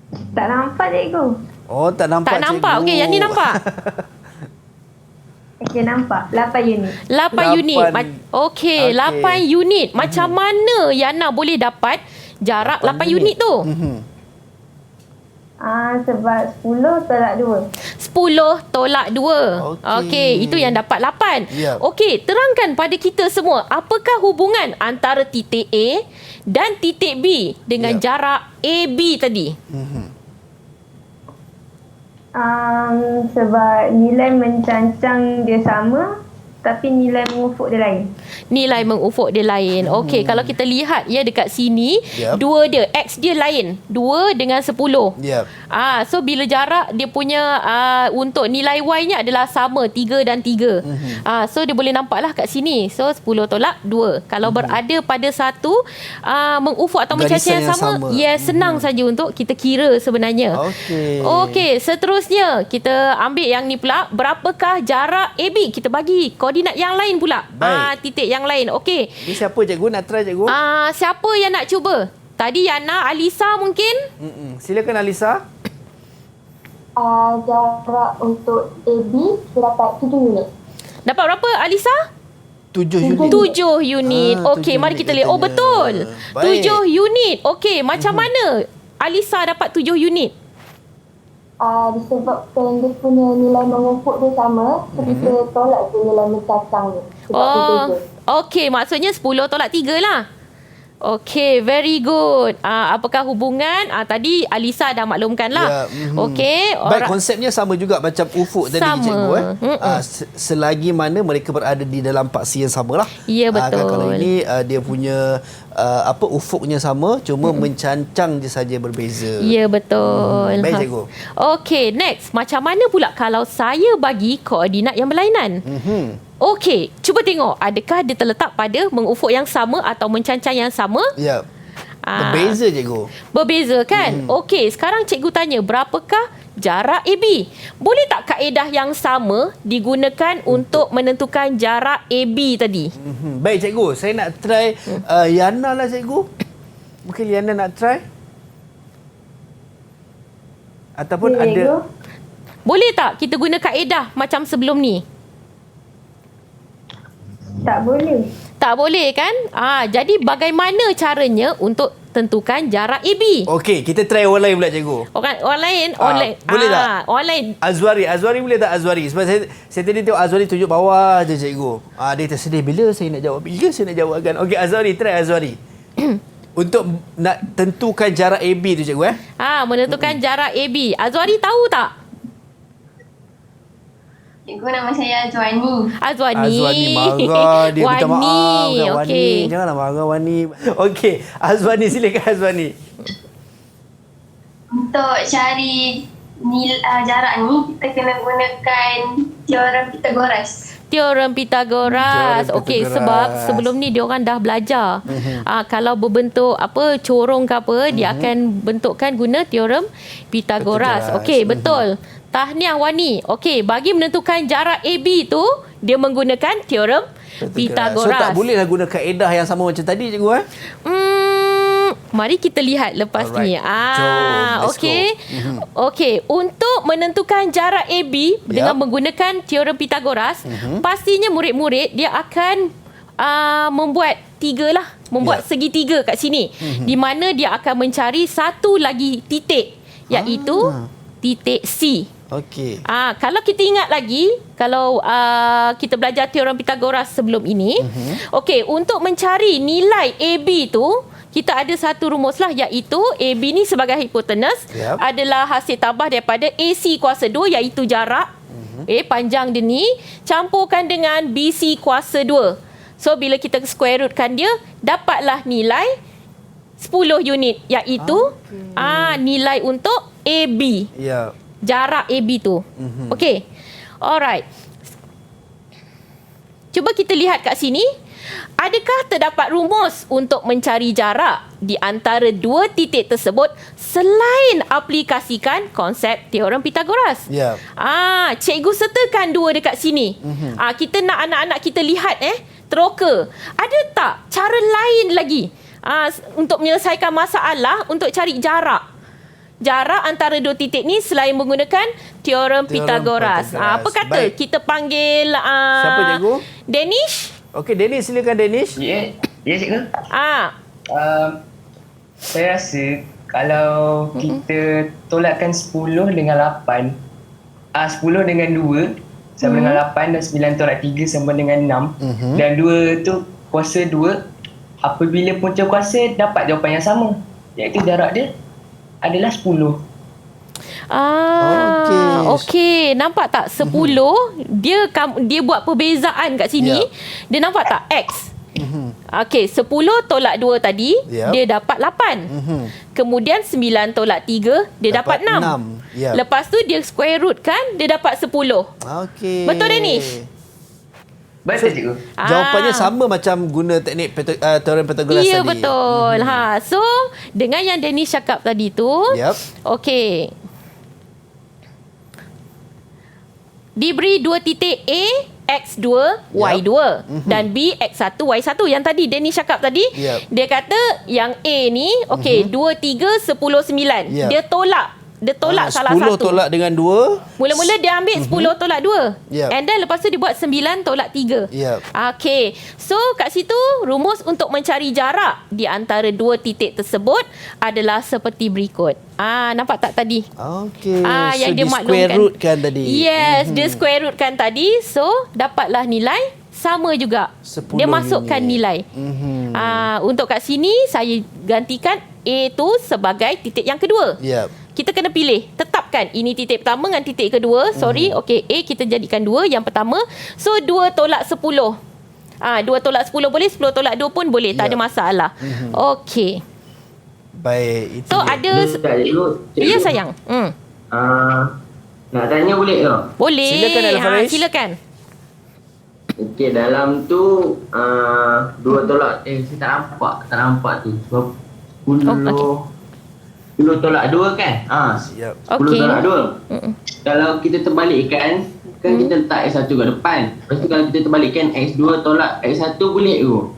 Speaker 5: Tak nampak Cikgu.
Speaker 2: Oh, tak nampak
Speaker 3: Tak nampak.
Speaker 2: Cikgu.
Speaker 3: Okey, yang ni nampak?
Speaker 5: Okey, nampak. 8 unit.
Speaker 3: 8 unit. Okey, 8 unit. Macam mana Yana boleh dapat jarak 8 unit tu?
Speaker 5: Sebab 10 tolak 2.
Speaker 3: 10 tolak 2. Okey, itu yang dapat 8. Okey, terangkan pada kita semua, apakah hubungan antara titik A dan titik B dengan jarak AB tadi?
Speaker 5: Sebab nilai mencancang dia sama, tapi nilai mengufuk dia lain.
Speaker 3: Nilai mengufuk dia lain. Okey, kalau kita lihat dekat sini, 2 dia, X dia lain. 2 dengan 10. So bila jarak dia punya untuk nilai Y-nya adalah sama, 3 dan 3. So dia boleh nampaklah kat sini. So 10 tolak 2. Kalau berada pada satu mengufuk atau mencancang yang sama, senang saja untuk kita kira sebenarnya. Okey, seterusnya kita ambil yang ni pula. Berapakah jarak AB? Kita bagi koordinat yang lain pula. Titik yang lain. Okey.
Speaker 2: Ini siapa Cikgu? Nak try Cikgu?
Speaker 3: Siapa yang nak cuba? Tadi Yana, Alisa mungkin?
Speaker 2: Silakan Alisa.
Speaker 5: Jarak untuk AB dia dapat 7 unit.
Speaker 3: Dapat berapa Alisa?
Speaker 2: 7 unit.
Speaker 3: 7 unit. Okey, mari kita lihat. Oh, betul. 7 unit. Okey, macam mana Alisa dapat 7 unit?
Speaker 5: Disebabkan dia punya nilai mengufuk dia sama, so kita tolak je nilai mencancang dia. Sebab
Speaker 3: okey, maksudnya 10 tolak 3 lah. Okey, very good. Apakah hubungan? Tadi Alisa dah maklumkan lah. Okey.
Speaker 2: Baik, konsepnya sama juga macam ufuk tadi Cikgu. Selagi mana mereka berada di dalam paksi yang sama lah.
Speaker 3: Ya, betul.
Speaker 2: Kalau ini dia punya ufuknya sama, cuma mencancang je saja berbeza.
Speaker 3: Ya, betul.
Speaker 2: Baik Cikgu.
Speaker 3: Okey, next. Macam mana pula kalau saya bagi koordinat yang berlainan? Okey, cuba tengok. Adakah dia terletak pada mengufuk yang sama atau mencancang yang sama?
Speaker 2: Ya. Berbeza Cikgu.
Speaker 3: Berbeza kan? Okey, sekarang cikgu tanya, berapakah jarak AB? Boleh tak kaedah yang sama digunakan untuk menentukan jarak AB tadi?
Speaker 2: Baik Cikgu, saya nak try Yana lah Cikgu. Mungkin Yana nak try? Ataupun
Speaker 5: boleh,
Speaker 2: ada...
Speaker 3: Boleh tak kita guna kaedah macam sebelum ni?
Speaker 5: Tak boleh.
Speaker 3: Tak boleh kan? Jadi bagaimana caranya untuk tentukan jarak AB?
Speaker 2: Okey, kita try orang lain pula Cikgu.
Speaker 3: Orang lain? Online.
Speaker 2: Boleh tak?
Speaker 3: Online.
Speaker 2: Azwari boleh tak Azwari? Sebab saya tadi tengok Azwari tunjuk bawah je Cikgu. Dia tersedih bila saya nak jawab. Bila saya nak jawab kan? Okey, Azwari, try Azwari. Untuk nak tentukan jarak AB tu Cikgu.
Speaker 3: Menentukan jarak AB. Azwari tahu tak?
Speaker 4: Cikgu, nama saya Azwani.
Speaker 2: Azwani marah. Dia minta maaf kan Wani. Janganlah marah Wani. Okey, Azwani silakan Azwani.
Speaker 4: Untuk cari jarak ni, kita kena gunakan teorem Pythagoras.
Speaker 3: Teorem Pythagoras. Okey, sebab sebelum ni dia orang dah belajar. Kalau berbentuk corong ke apa, dia akan bentukkan guna teorem Pythagoras. Okey, betul. Tahniah Wani. Okey, bagi menentukan jarak AB tu, dia menggunakan teorem Pythagoras.
Speaker 2: So tak bolehlah guna kaedah yang sama macam tadi cikgu
Speaker 3: Mari kita lihat lepas ni.
Speaker 2: Jom,
Speaker 3: okey. Okey, untuk menentukan jarak AB dengan menggunakan teorem Pythagoras, pastinya murid-murid dia akan membuat membuat segitiga kat sini. Di mana dia akan mencari satu lagi titik, iaitu titik C.
Speaker 2: Okey.
Speaker 3: Kalau kita ingat lagi, kalau kita belajar teorem Pythagoras sebelum ini, okey, untuk mencari nilai AB tu, kita ada satu rumuslah, iaitu AB ni sebagai hipotenus adalah hasil tambah daripada AC kuasa 2, iaitu jarak panjang dia ni, campurkan dengan BC kuasa 2. So bila kita square rootkan dia, dapatlah nilai 10 unit, iaitu nilai untuk AB. Jarak AB tu. Okey. Alright. Cuba kita lihat kat sini. Adakah terdapat rumus untuk mencari jarak di antara dua titik tersebut selain aplikasikan konsep teorem Pythagoras? Cikgu sertakan dua dekat sini. Kita nak anak-anak kita lihat teroka. Ada tak cara lain lagi untuk menyelesaikan masalah untuk cari jarak antara dua titik ni selain menggunakan teorem Pythagoras? Apa kata kita panggil
Speaker 2: siapa cikgu?
Speaker 3: Danish?
Speaker 2: Okey, Danish, silakan Danish.
Speaker 6: Ya, cikgu. Saya rasa kalau kita tolakkan 10 dengan 8, 10 dengan 2 sama dengan 8 dan 9 tolak 3 sama dengan 6. Dan 2 tu kuasa 2. Apabila punca kuasa dapat jawapan yang sama, iaitu jarak dia adalah 10.
Speaker 3: Okey, nampak tak 10 dia buat perbezaan kat sini. Dia nampak tak X? Okey, 10 tolak 2 tadi dia dapat 8. Kemudian 9 tolak 3 dia dapat 6. Lepas tu dia square root kan, dia dapat 10.
Speaker 2: Okey.
Speaker 3: Betul Danish?
Speaker 6: Betul cikgu.
Speaker 2: Jawapannya sama macam guna teknik teorem Pythagoras tadi.
Speaker 3: Ya, betul. So dengan yang Danish cakap tadi tu, okey, diberi dua titik A, X2, Y2 dan B, X1, Y1. Yang tadi Dennis cakap tadi, dia kata yang A ni, okey, 2, 3, 10, 9. Dia tolak salah
Speaker 2: 10
Speaker 3: satu.
Speaker 2: 10 tolak dengan 2.
Speaker 3: Mula-mula dia ambil 10 tolak 2. And then lepas tu dia buat 9 tolak 3. Okey. So kat situ rumus untuk mencari jarak di antara dua titik tersebut adalah seperti berikut. Nampak tak tadi?
Speaker 2: Okey.
Speaker 3: Yang
Speaker 2: so
Speaker 3: dia
Speaker 2: square rootkan tadi.
Speaker 3: Yes, dia square rootkan tadi. So dapatlah nilai sama juga. Dia masukkan nilai. Untuk kat sini saya gantikan A tu sebagai titik yang kedua. Kita kena pilih, tetapkan ini titik pertama dengan titik kedua. Okey, A kita jadikan 2 yang pertama. So 2 tolak 10. 2 tolak 10 boleh, 10 tolak 2 pun boleh, tak ada masalah. Okey.
Speaker 2: Baik, itu
Speaker 3: so ada ya sayang.
Speaker 7: Nak tanya boleh ke?
Speaker 3: Boleh.
Speaker 2: Silakan Al-Farish.
Speaker 3: Silakan.
Speaker 7: Okey, dalam tu 2 tolak saya tak nampak tu. Sebab 10 tolak 2 kan? 10 tolak 2. Kalau kita terbalikkan, kan kita letak X1 kat depan. Lepas tu kalau kita terbalikkan X2 tolak X1 boleh ke?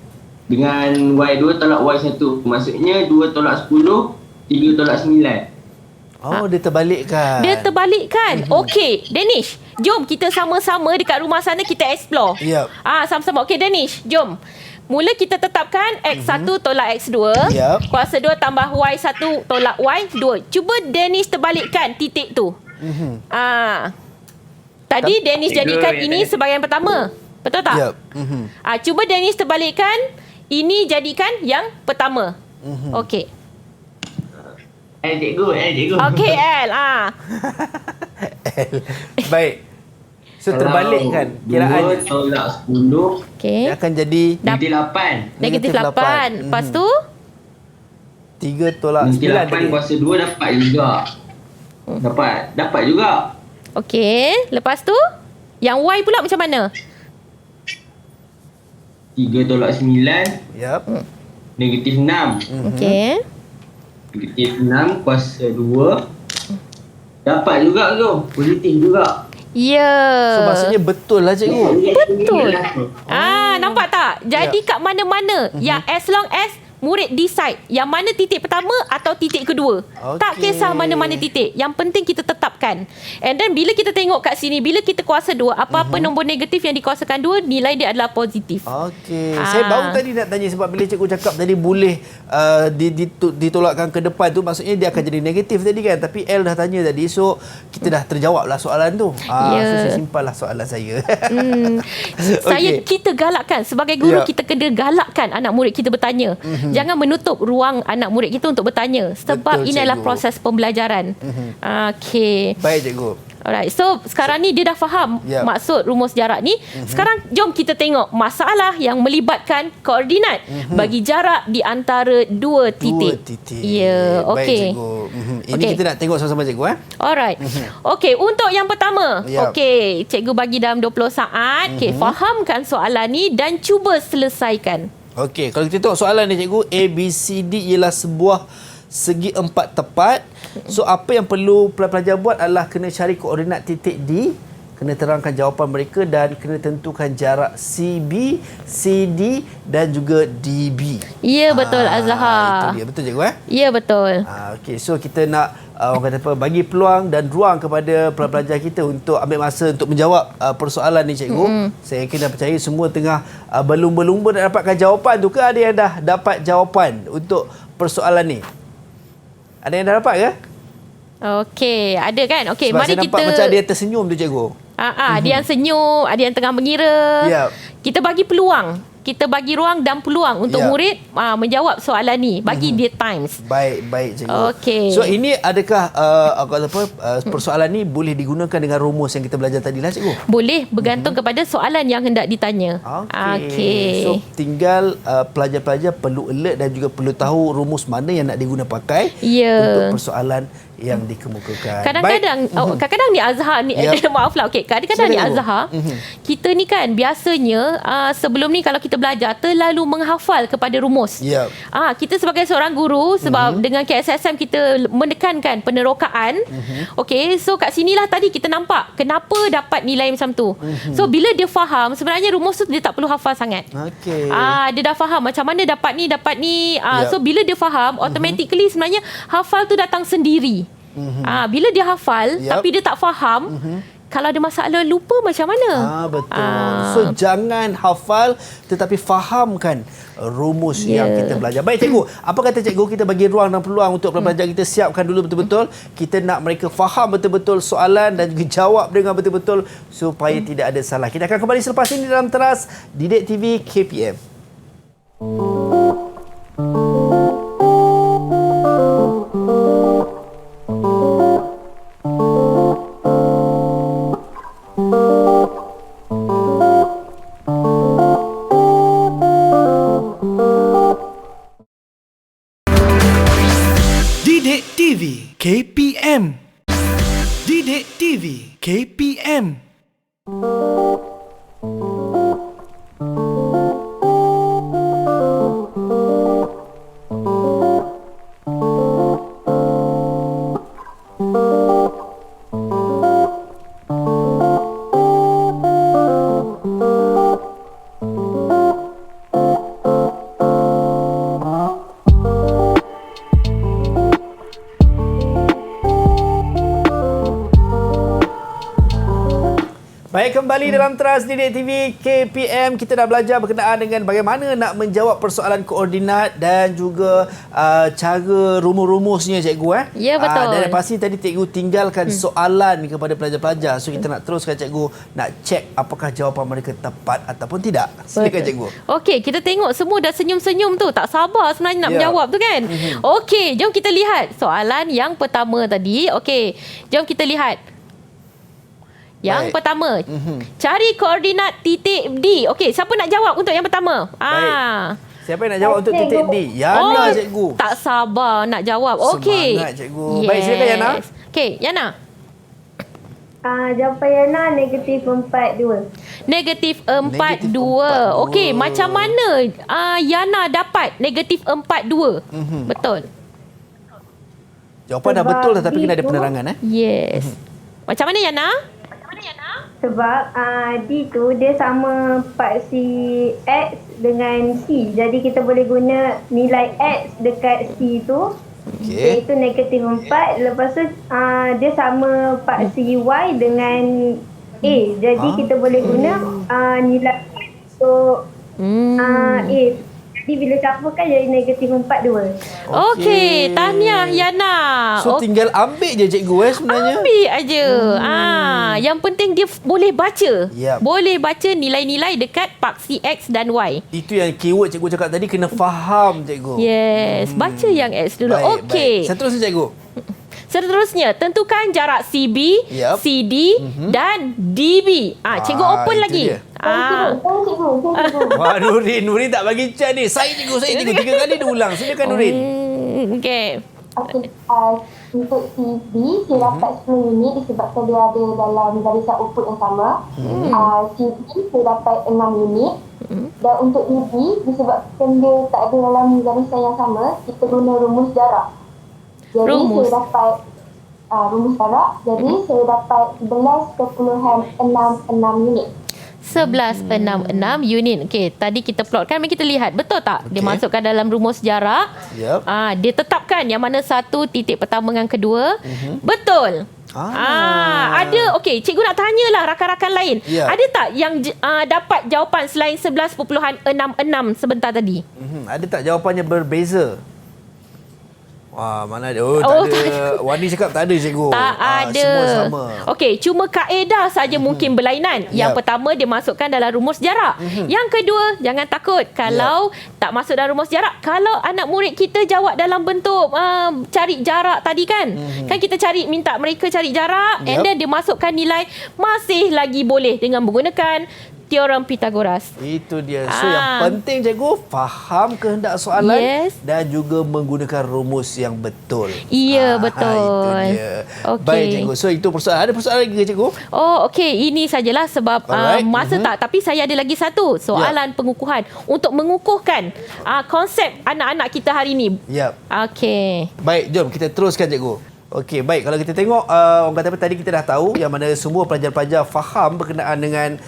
Speaker 7: Dengan Y2 tolak Y1. Maksudnya 2 tolak 10, 3 tolak 9.
Speaker 2: Dia terbalikkan.
Speaker 3: Okey, Danish, jom kita sama-sama dekat rumah sana kita explore. Sama-sama. Okey Danish, jom. Mula kita tetapkan X1 tolak X2. Kuasa 2 tambah Y1 tolak Y2. Cuba Danish terbalikkan titik tu. Tadi Danish jadikan ini sebagai yang pertama. Betul tak? Cuba Danish terbalikkan ini jadikan yang pertama. Okey.
Speaker 7: Cikgu.
Speaker 3: Okey, L.
Speaker 2: Baik. So terbalik kan kiraan
Speaker 7: 2 tolak 10
Speaker 3: Okey.
Speaker 2: dia akan jadi
Speaker 7: negatif 8.
Speaker 3: Negatif 8. Lepas tu
Speaker 2: 3 tolak 9
Speaker 7: Negatif 8
Speaker 2: tadi.
Speaker 7: kuasa 2 dapat juga. Dapat juga.
Speaker 3: okey, lepas tu yang Y pula macam mana?
Speaker 7: 3 tolak 9
Speaker 2: Yap.
Speaker 7: negatif 6.
Speaker 3: Okey.
Speaker 7: Negatif 6 kuasa 2 dapat juga tu. Positif juga.
Speaker 3: Ya.
Speaker 2: So maksudnya betul lah cikgu.
Speaker 3: Betul. Nampak tak? Jadi kat mana-mana yang as long as murid decide yang mana titik pertama atau titik kedua. Tak kisah mana-mana titik. Yang penting kita tetapkan. And then bila kita tengok kat sini, bila kita kuasa 2, apa-apa nombor negatif yang dikuasakan 2, nilai dia adalah positif.
Speaker 2: Okey. Saya baru tadi nak tanya sebab bila cikgu cakap tadi boleh ditolakkan ke depan tu, maksudnya dia akan jadi negatif tadi kan. Tapi L dah tanya tadi, so kita dah terjawab lah soalan tu. So saya simpan lah soalan saya.
Speaker 3: Kita galakkan sebagai guru, kita kena galakkan anak murid kita bertanya. Jangan menutup ruang anak murid kita untuk bertanya sebab ini adalah proses pembelajaran. Okey.
Speaker 2: Baik cikgu.
Speaker 3: Alright, so sekarang ni dia dah faham maksud rumus jarak ni. Sekarang jom kita tengok masalah yang melibatkan koordinat bagi jarak di antara 2 titik. Ya, okey.
Speaker 2: Baik cikgu. Ini kita nak tengok sama-sama cikgu.
Speaker 3: Alright. Okey, untuk yang pertama. Okey, cikgu bagi dalam 20 saat. Okey, fahamkan soalan ni dan cuba selesaikan.
Speaker 2: Okey, kalau kita tengok soalan ni cikgu, A, B, C, D ialah sebuah segi 4 tepat. So apa yang perlu pelajar buat adalah kena cari koordinat titik D, kena terangkan jawapan mereka dan kena tentukan jarak CB, CD dan juga DB.
Speaker 3: Ya, betul Azhar.
Speaker 2: Itu dia, betul cikgu
Speaker 3: Ya, betul.
Speaker 2: Okey, so kita nak orang kata apa, bagi peluang dan ruang kepada pelajar kita untuk ambil masa untuk menjawab persoalan ni cikgu. Saya kena percaya semua tengah berlumba-lumba nak dapatkan jawapan tu, ke ada yang dah dapat jawapan untuk persoalan ni? Ada yang dah dapat ke?
Speaker 3: Okey, ada kan? Okey,
Speaker 2: Sebab
Speaker 3: mari
Speaker 2: saya nampak
Speaker 3: kita
Speaker 2: macam ada yang tersenyum tu cikgu.
Speaker 3: ada yang senyum, ada yang tengah mengira. Kita bagi peluang. Kita bagi ruang dan peluang untuk murid menjawab soalan ni. Bagi dia times.
Speaker 2: Baik cikgu.
Speaker 3: Okey.
Speaker 2: So ini adakah persoalan ni boleh digunakan dengan rumus yang kita belajar tadi lah cikgu?
Speaker 3: Boleh, bergantung kepada soalan yang hendak ditanya. Okey.
Speaker 2: So tinggal pelajar-pelajar perlu alert dan juga perlu tahu rumus mana yang nak diguna pakai untuk persoalan yang dikemukakan.
Speaker 3: Kadang-kadang ni Azhar ni maaflah. Okey, kadang-kadang ni Azhar, kita ni kan biasanya sebelum ni kalau kita belajar terlalu menghafal kepada rumus. Kita sebagai seorang guru sebab dengan KSSM kita menekankan penerokaan. Okey, so kat sinilah tadi kita nampak kenapa dapat nilai macam tu. So bila dia faham, sebenarnya rumus tu dia tak perlu hafal sangat. Dia dah faham macam mana dapat ni. So bila dia faham, automatically sebenarnya hafal tu datang sendiri. Bila dia hafal tapi dia tak faham, kalau ada masalah lupa macam mana?
Speaker 2: Betul. So jangan hafal tetapi fahamkan rumus yang kita belajar. Baik cikgu, apa kata cikgu kita bagi ruang dan peluang untuk pelajar kita siapkan dulu betul-betul. Kita nak mereka faham betul-betul soalan dan juga jawab dengan betul-betul supaya tidak ada salah. Kita akan kembali selepas ini dalam Teras Didik TV KPM.
Speaker 1: Didik TV KPM. Didik TV KPM.
Speaker 2: Baik, kembali dalam Teras Didik TV KPM. Kita dah belajar berkenaan dengan bagaimana nak menjawab persoalan koordinat dan juga cara rumus-rumusnya cikgu.
Speaker 3: Ya, betul.
Speaker 2: Dan pasti tadi cikgu tinggalkan soalan kepada pelajar-pelajar. So kita nak teruskan cikgu, nak cek apakah jawapan mereka tepat ataupun tidak. Silakan cikgu.
Speaker 3: Okey, kita tengok semua dah senyum-senyum tu. Tak sabar sebenarnya nak menjawab tu kan. Okey, jom kita lihat soalan yang pertama tadi. Okey, jom kita lihat. Yang
Speaker 2: Baik.
Speaker 3: pertama, cari koordinat titik D. Okey, siapa nak jawab untuk yang pertama?
Speaker 2: Siapa yang nak jawab untuk titik D? Yana, cikgu.
Speaker 3: Tak sabar nak jawab. Okey.
Speaker 2: Semangat, cikgu. Baik, silakan Yana.
Speaker 3: Okey, Yana.
Speaker 5: Jawapan Yana negatif 42.
Speaker 3: Negatif 42. Okey, macam mana Yana dapat negatif 42? Betul.
Speaker 2: Jawapan dah betul tapi kena ada penerangan.
Speaker 3: Yes. Macam mana Yana?
Speaker 5: Sebab D tu dia sama paksi X dengan C. Jadi kita boleh guna nilai X dekat C tu.
Speaker 2: Okey.
Speaker 5: Iaitu negatif 4. Lepas tu dia sama paksi Y dengan A. Jadi kita boleh guna nilai untuk A. Jadi bila campurkan jadi negatif 42.
Speaker 3: Okey, tahniah Yana.
Speaker 2: So tinggal ambil je cikgu sebenarnya.
Speaker 3: Ambil aja. Yang penting dia boleh baca.
Speaker 2: Yep.
Speaker 3: Boleh baca nilai-nilai dekat paksi X dan Y.
Speaker 2: Itu yang keyword cikgu cakap tadi, kena faham cikgu.
Speaker 3: Yes, baca yang X dulu. Okey.
Speaker 2: Seterusnya cikgu.
Speaker 3: Seterusnya, tentukan jarak CB, CD dan DB. Cikgu open lagi.
Speaker 2: Wah, Nurin tak bagi chat ni. Saya cikgu. 3 kali dia ulang. Silakan Nurin.
Speaker 3: Okey.
Speaker 5: Untuk CB, saya dapat 10 unit disebabkan dia ada dalam garisan output yang sama. CD, saya dapat 6 unit. Dan untuk DB, disebabkan dia tak ada dalam garisan yang sama, kita guna rumus jarak. Jadi saya dapat rumus jarak. Jadi saya dapat 11.66 unit.
Speaker 3: 11.66 unit. Okey, tadi kita plotkan, mari kita lihat betul tak? Dia masukkan dalam rumus jarak.
Speaker 2: Yep.
Speaker 3: Dia tetapkan yang mana satu titik pertama dengan kedua. Betul. Ada. Okey, cikgu nak tanyalah rakan-rakan lain. Ada tak yang dapat jawapan selain 11.66 sebentar tadi?
Speaker 2: Ada tak jawapannya berbeza? Wah, mana ada? Tak ada. Wani cakap tak ada cikgu.
Speaker 3: Tak ada.
Speaker 2: Semua sama.
Speaker 3: Okey, cuma kaedah saja mungkin berlainan. Yang pertama dia masukkan dalam rumus jarak. Yang kedua, jangan takut kalau tak masuk dalam rumus jarak. Kalau anak murid kita jawab dalam bentuk cari jarak tadi kan. Kan kita minta mereka cari jarak and then dia masukkan nilai, masih lagi boleh dengan menggunakan teorem Pythagoras.
Speaker 2: Itu dia. So yang penting cikgu faham kehendak soalan dan juga menggunakan rumus yang betul.
Speaker 3: Ya, betul.
Speaker 2: Itu dia.
Speaker 3: Okay.
Speaker 2: Baik cikgu. So itu persoalan. Ada persoalan lagi ke cikgu?
Speaker 3: Okey. Ini sajalah sebab masa tak. Tapi saya ada lagi satu soalan pengukuhan untuk mengukuhkan konsep anak-anak kita hari ini. Okey.
Speaker 2: Baik, jom kita teruskan cikgu. Okey, baik. Kalau kita tengok, orang kata apa tadi kita dah tahu yang mana semua pelajar-pelajar faham berkenaan dengan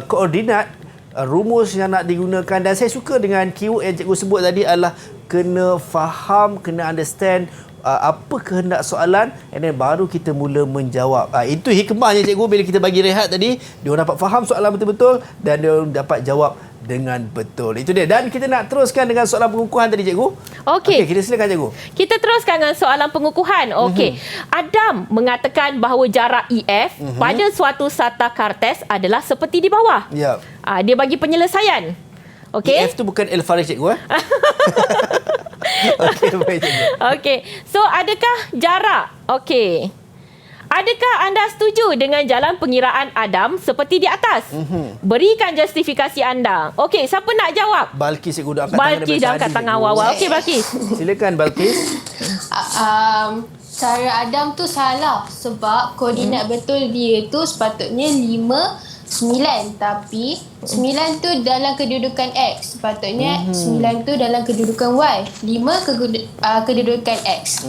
Speaker 2: koordinat, rumus yang nak digunakan. Dan saya suka dengan keyword yang cikgu sebut tadi adalah kena faham, kena understand apa kehendak soalan and then baru kita mula menjawab. Itu hikmahnya cikgu bila kita bagi rehat tadi. Dia dapat faham soalan betul-betul dan dia dapat jawab dengan betul. Itu dia. Dan kita nak teruskan dengan soalan pengukuhan tadi cikgu. Okey, kita silakan cikgu.
Speaker 3: Kita teruskan dengan soalan pengukuhan. Okey. Adam mengatakan bahawa jarak EF pada suatu sata kartes adalah seperti di bawah. Dia bagi penyelesaian. Okey.
Speaker 2: EF tu bukan El Faris cikgu Okey, baik cikgu.
Speaker 3: Okey. So adakah jarak? Okey. Adakah anda setuju dengan jalan pengiraan Adam seperti di atas? Berikan justifikasi anda. Okey, siapa nak jawab?
Speaker 2: Balkis cikgu dah angkat tangan.
Speaker 3: Balkis dah angkat tangan awal-awal. Okey, Balkis.
Speaker 2: Silakan Balkis.
Speaker 4: Cara Adam tu salah sebab koordinat betul dia tu sepatutnya 5, 9, tapi 9 tu dalam kedudukan X. Sepatutnya 9 tu dalam kedudukan Y. 5 kedudukan X.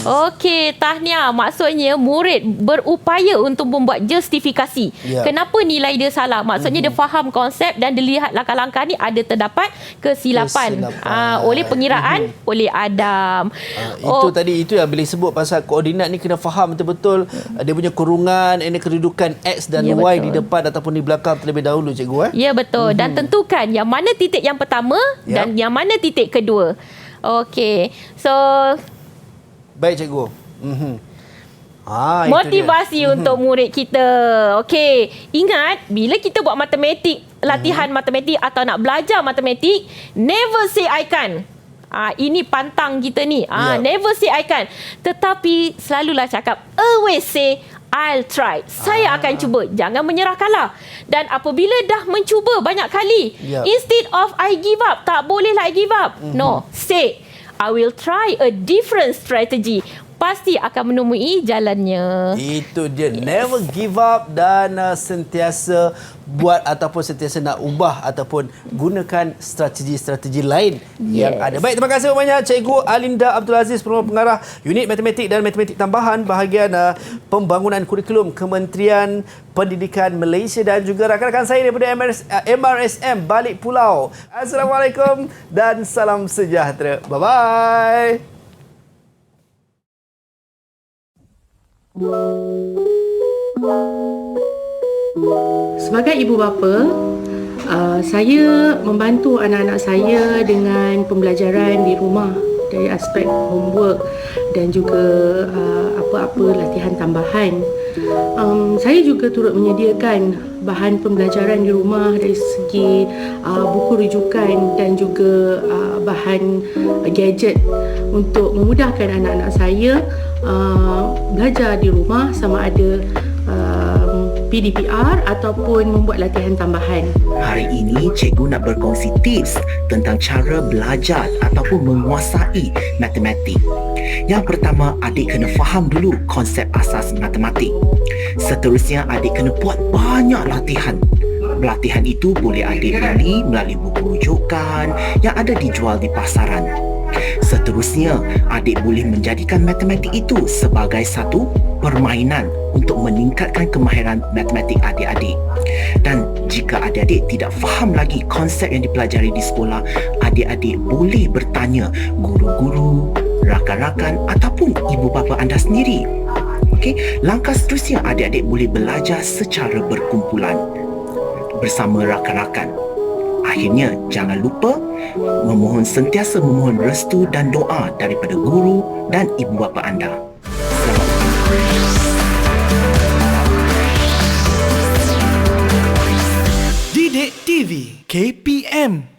Speaker 3: Okey, tahniah. Maksudnya murid berupaya untuk membuat justifikasi. Kenapa nilai dia salah? Maksudnya dia faham konsep dan dia lihat langkah-langkah ni ada terdapat kesilapan. Oleh pengiraan oleh Adam.
Speaker 2: Itu tadi, itu yang bila sebut pasal koordinat ni kena faham betul-betul dia punya kurungan, ini kedudukan X dan Y betul. Di depan ataupun di belakang terlebih dahulu cikgu
Speaker 3: Ya, betul. Dan tentukan yang mana titik yang pertama dan yang mana titik kedua. Okey. So
Speaker 2: baik cikgu.
Speaker 3: Motivasi untuk murid kita. Okey, ingat bila kita buat matematik, latihan matematik atau nak belajar matematik, never say I can. Ini pantang kita ni. Never say I can. Tetapi selalulah cakap always say I'll try. Saya akan cuba. Jangan menyerah kalah. Dan apabila dah mencuba banyak kali, instead of I give up, tak bolehlah I give up. No, say I will try a different strategy. Pasti akan menemui jalannya.
Speaker 2: Itu dia. Never give up dan sentiasa buat ataupun sentiasa nak ubah ataupun gunakan strategi-strategi lain yang ada. Baik, terima kasih banyak Cikgu Alinda Abdul Aziz, Pengarah Pengarah Unit Matematik dan Matematik Tambahan bahagian Pembangunan Kurikulum Kementerian Pendidikan Malaysia dan juga rakan-rakan saya daripada MRSM Balik Pulau. Assalamualaikum dan salam sejahtera. Bye-bye.
Speaker 11: Sebagai ibu bapa, saya membantu anak-anak saya dengan pembelajaran di rumah dari aspek homework dan juga apa-apa latihan tambahan. Saya juga turut menyediakan bahan pembelajaran di rumah dari segi buku rujukan dan juga bahan gadget untuk memudahkan anak-anak saya belajar di rumah, sama ada PDPR ataupun membuat latihan tambahan.
Speaker 12: Hari ini cikgu nak berkongsi tips tentang cara belajar ataupun menguasai matematik. Yang pertama, adik kena faham dulu konsep asas matematik. Seterusnya, adik kena buat banyak latihan. Latihan itu boleh adik beli melalui buku rujukan yang ada dijual di pasaran. Seterusnya, adik boleh menjadikan matematik itu sebagai satu permainan untuk meningkatkan kemahiran matematik adik-adik. Dan jika adik-adik tidak faham lagi konsep yang dipelajari di sekolah, adik-adik boleh bertanya guru-guru, rakan-rakan ataupun ibu bapa anda sendiri. Okey, langkah seterusnya adik-adik boleh belajar secara berkumpulan bersama rakan-rakan. Akhirnya, jangan lupa sentiasa memohon restu dan doa daripada guru dan ibu bapa anda.
Speaker 1: Didik TV KPM